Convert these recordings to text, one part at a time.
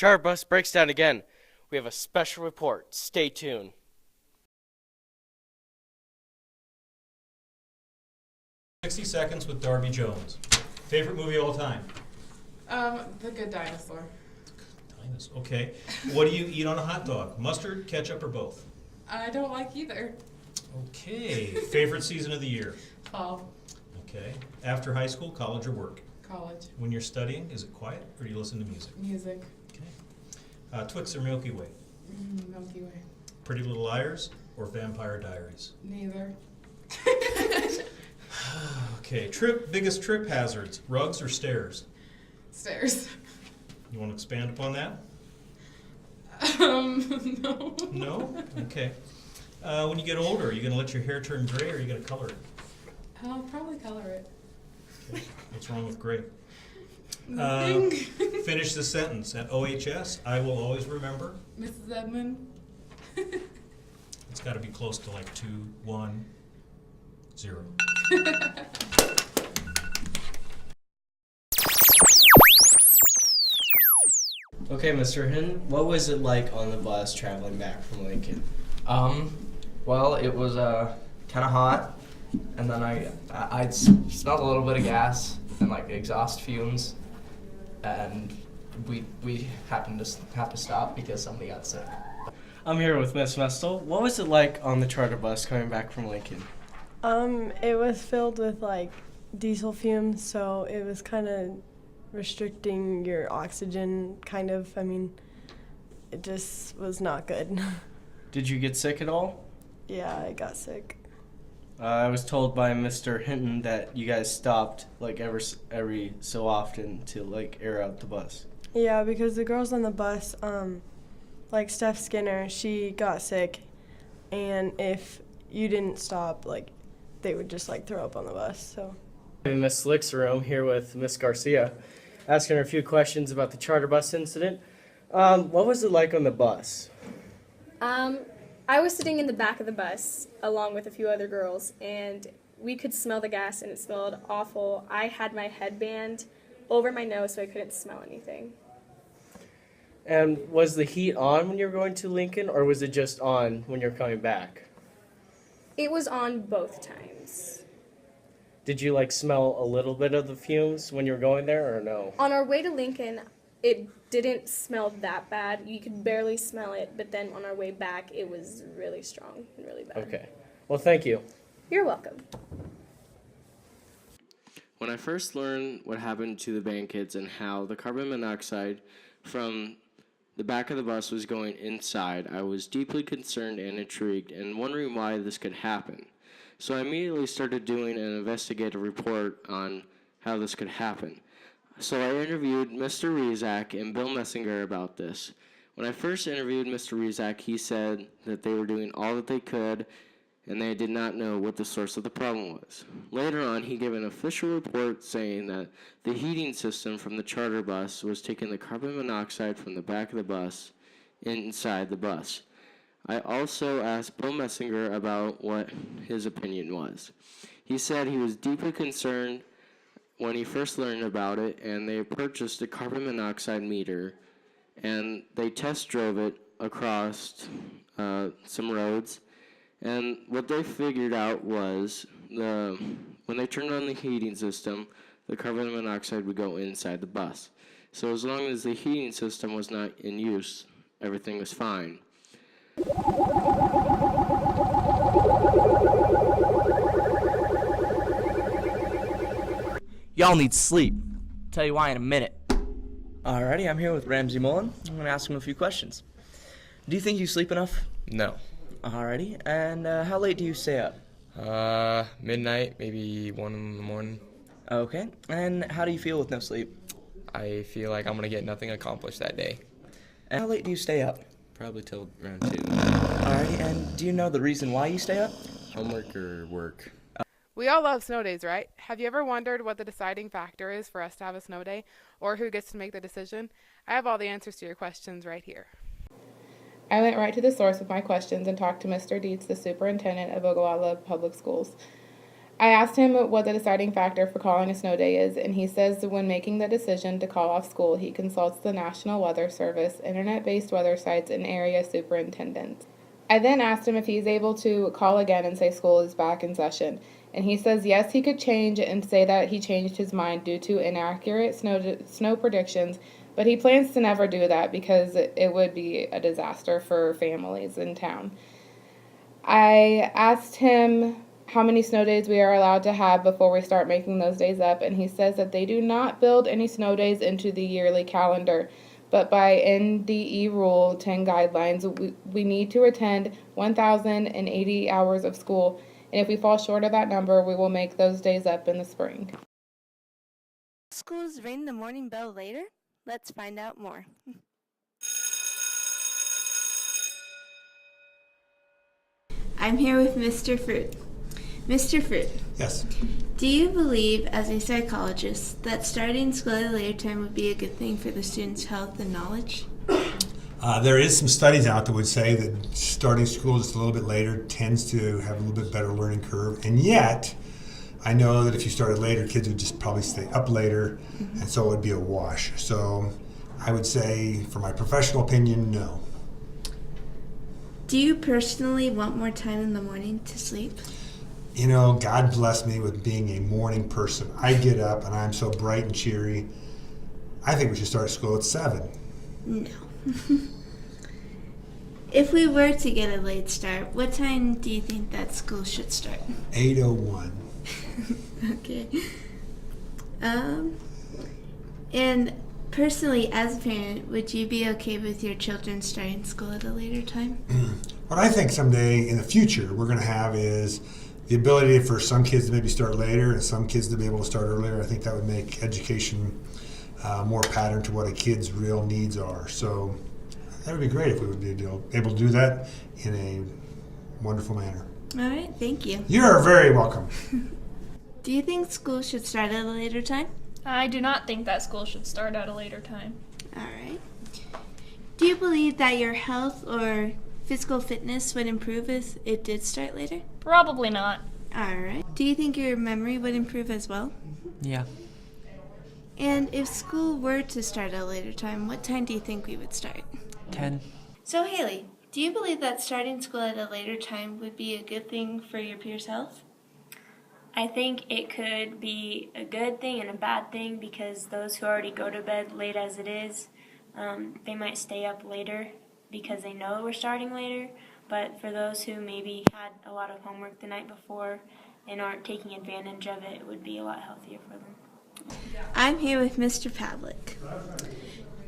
Charter bus breaks down again. We have a special report. Stay tuned. "60 Seconds with Darby Jones." Favorite movie of all time? The Good Dinosaur. Okay. What do you eat on a hot dog? Mustard, ketchup, or both? I don't like either. Okay. Favorite season of the year? Fall. Okay. After high school, college, or work? College. When you're studying, is it quiet or do you listen to music? Music. Okay. Twix or Milky Way? Milky Way. Pretty Little Liars or Vampire Diaries? Neither. Okay. Biggest trip hazards, rugs or stairs? Stairs. You want to expand upon that? No. No? Okay. When you get older, are you going to let your hair turn gray or are you going to color it? I'll probably color it. Okay. What's wrong with gray? Nothing. Finish the sentence. At OHS, I will always remember. Mrs. Edmund. It's got to be close to like 2, 1, 0. Okay, Mr. Hinton, what was it like on the bus traveling back from Lincoln? Well, it was kind of hot, and then I smelled a little bit of gas and like exhaust fumes, and we happened to have to stop because somebody got sick. I'm here with Miss Mestel. What was it like on the charter bus coming back from Lincoln? It was filled with like diesel fumes, so it was kind of restricting your oxygen, kind of. I mean, it just was not good. Did you get sick at all? Yeah, I got sick. I was told by Mr. Hinton that you guys stopped like every so often to like air out the bus. Yeah, because the girls on the bus, like Steph Skinner, she got sick, and if you didn't stop, like, they would just like throw up on the bus. So. In Miss Slick's room here with Miss Garcia, asking her a few questions about the charter bus incident. What was it like on the bus? I was sitting in the back of the bus along with a few other girls, and we could smell the gas, and it smelled awful. I had my headband over my nose so I couldn't smell anything. And was the heat on when you were going to Lincoln, or was it just on when you were coming back? It was on both times. Did you like smell a little bit of the fumes when you were going there, or no? On our way to Lincoln, it didn't smell that bad. You could barely smell it, but then on our way back, it was really strong and really bad. Okay. Well, thank you. You're welcome. When I first learned what happened to the band kids and how the carbon monoxide from the back of the bus was going inside, I was deeply concerned and intrigued and wondering why this could happen. So I immediately started doing an investigative report on how this could happen. So I interviewed Mr. Rezak and Bill Messinger about this. When I first interviewed Mr. Rezak, he said that they were doing all that they could and they did not know what the source of the problem was. Later on, he gave an official report saying that the heating system from the charter bus was taking the carbon monoxide from the back of the bus inside the bus. I also asked Bill Messinger about what his opinion was. He said he was deeply concerned when he first learned about it, and they purchased a carbon monoxide meter, and they test drove it across some roads, and what they figured out was when they turned on the heating system, the carbon monoxide would go inside the bus. So as long as the heating system was not in use, everything was fine. Y'all need sleep. Tell you why in a minute. Alrighty, I'm here with Ramsey Mullen. I'm gonna ask him a few questions. Do you think you sleep enough? No. Alrighty, and how late do you stay up? Midnight, maybe 1 in the morning. Okay, and how do you feel with no sleep? I feel like I'm gonna get nothing accomplished that day. And how late do you stay up? Probably till around 2. Alrighty, and do you know the reason why you stay up? Homework or work. We all love snow days, right? Have you ever wondered what the deciding factor is for us to have a snow day, or who gets to make the decision? I have all the answers to your questions right here. I went right to the source with my questions and talked to Mr. Dietz, the superintendent of Oglala Public Schools. I asked him what the deciding factor for calling a snow day is, and he says that when making the decision to call off school, he consults the National Weather Service, internet-based weather sites, and area superintendents. I then asked him if he's able to call again and say school is back in session, and he says yes, he could change and say that he changed his mind due to inaccurate snow predictions, but he plans to never do that because it would be a disaster for families in town. I asked him how many snow days we are allowed to have before we start making those days up, and he says that they do not build any snow days into the yearly calendar, but by NDE Rule 10 guidelines, we need to attend 1,080 hours of school, and if we fall short of that number, we will make those days up in the spring. Schools ring the morning bell later? Let's find out more. I'm here with Mr. Fruit. Mr. Fruit, Yes. do you believe, as a psychologist, that starting school at a later time would be a good thing for the students' health and knowledge? There is some studies out that would say that starting school just a little bit later tends to have a little bit better learning curve. And yet, I know that if you started later, kids would just probably stay up later, and so it would be a wash. So I would say, for my professional opinion, no. Do you personally want more time in the morning to sleep? You know, God bless me with being a morning person. I get up and I'm so bright and cheery. I think we should start school at 7. No. If we were to get a late start, what time do you think that school should start? 8:01. Okay. And personally, as a parent, would you be okay with your children starting school at a later time? What I think someday in the future we're going to have is the ability for some kids to maybe start later and some kids to be able to start earlier. I think that would make education more patterned to what a kid's real needs are. So that would be great if we would be able to do that in a wonderful manner. All right, thank you. You're very welcome. Do you think school should start at a later time? I do not think that school should start at a later time. All right. Do you believe that your health or physical fitness would improve if it did start later? Probably not. All right. Do you think your memory would improve as well? Yeah. And if school were to start at a later time, what time do you think we would start? 10. So, Haley, do you believe that starting school at a later time would be a good thing for your peers' health? I think it could be a good thing and a bad thing because those who already go to bed late as it is, they might stay up later because they know we're starting later. But for those who maybe had a lot of homework the night before and aren't taking advantage of it, it would be a lot healthier for them. I'm here with Mr. Pavlik.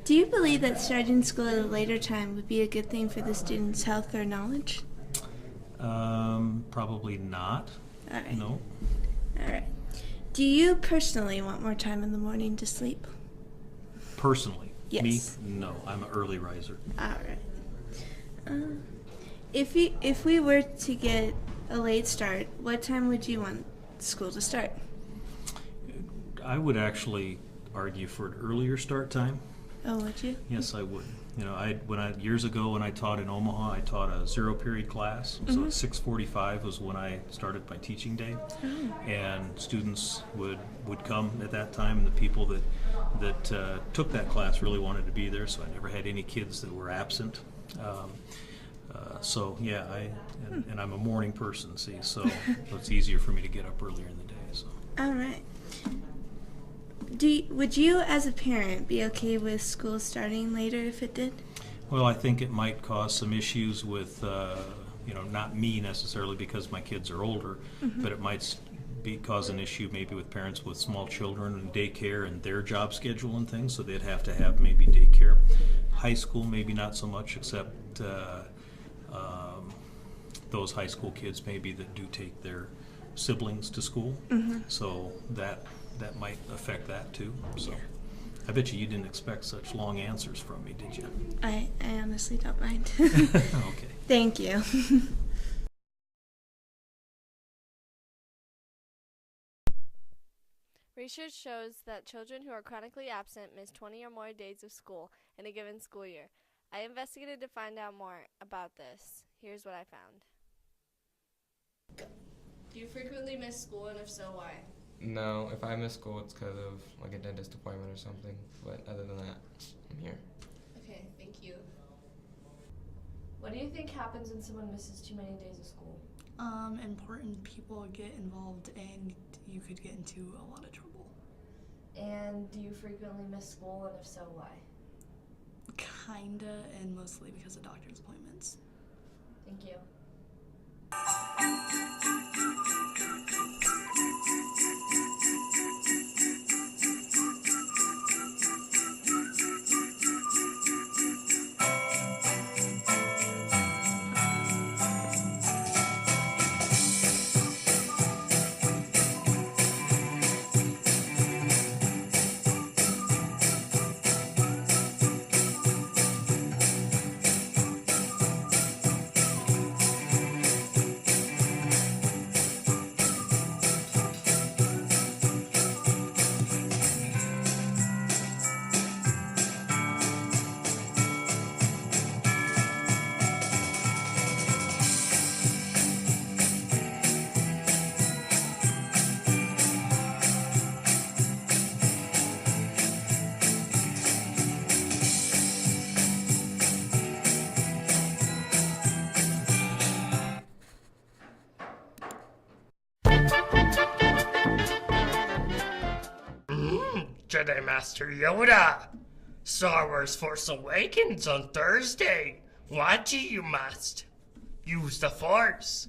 Do you believe that starting school at a later time would be a good thing for the students' health or knowledge? Probably not. All right. No. All right. Do you personally want more time in the morning to sleep? Personally? Yes. Me? No. I'm an early riser. All right. If we were to get a late start, what time would you want school to start? I would actually argue for an earlier start time. Oh, would you? Yes, I would. You know, years ago when I taught in Omaha, I taught a 0-period class. So at 6:45 was when I started my teaching day, and students would come at that time. And the people that took that class really wanted to be there, so I never had any kids that were absent. So yeah, and I'm a morning person, see, so it's easier for me to get up earlier in the day. So. All right. Would you, as a parent, be okay with school starting later if it did? Well, I think it might cause some issues with, not me necessarily because my kids are older, but it might cause an issue maybe with parents with small children and daycare and their job schedule and things, so they'd have to have maybe daycare. High school, maybe not so much, except those high school kids maybe that do take their siblings to school, so that might affect that too. So I bet you didn't expect such long answers from me, did you? I honestly don't mind. Okay. Thank you. Research shows that children who are chronically absent miss 20 or more days of school in a given school year. I investigated to find out more about this. Here's what I found. Do you frequently miss school, and if so, why? No, if I miss school, it's because of like a dentist appointment or something. But other than that, I'm here. Okay, thank you. What do you think happens when someone misses too many days of school? Important people get involved and you could get into a lot of trouble. And do you frequently miss school, and if so, why? Kinda, and mostly because of doctor's appointments. Thank you. Jedi Master Yoda. Star Wars Force Awakens on Thursday. Watch it, you must. Use the Force.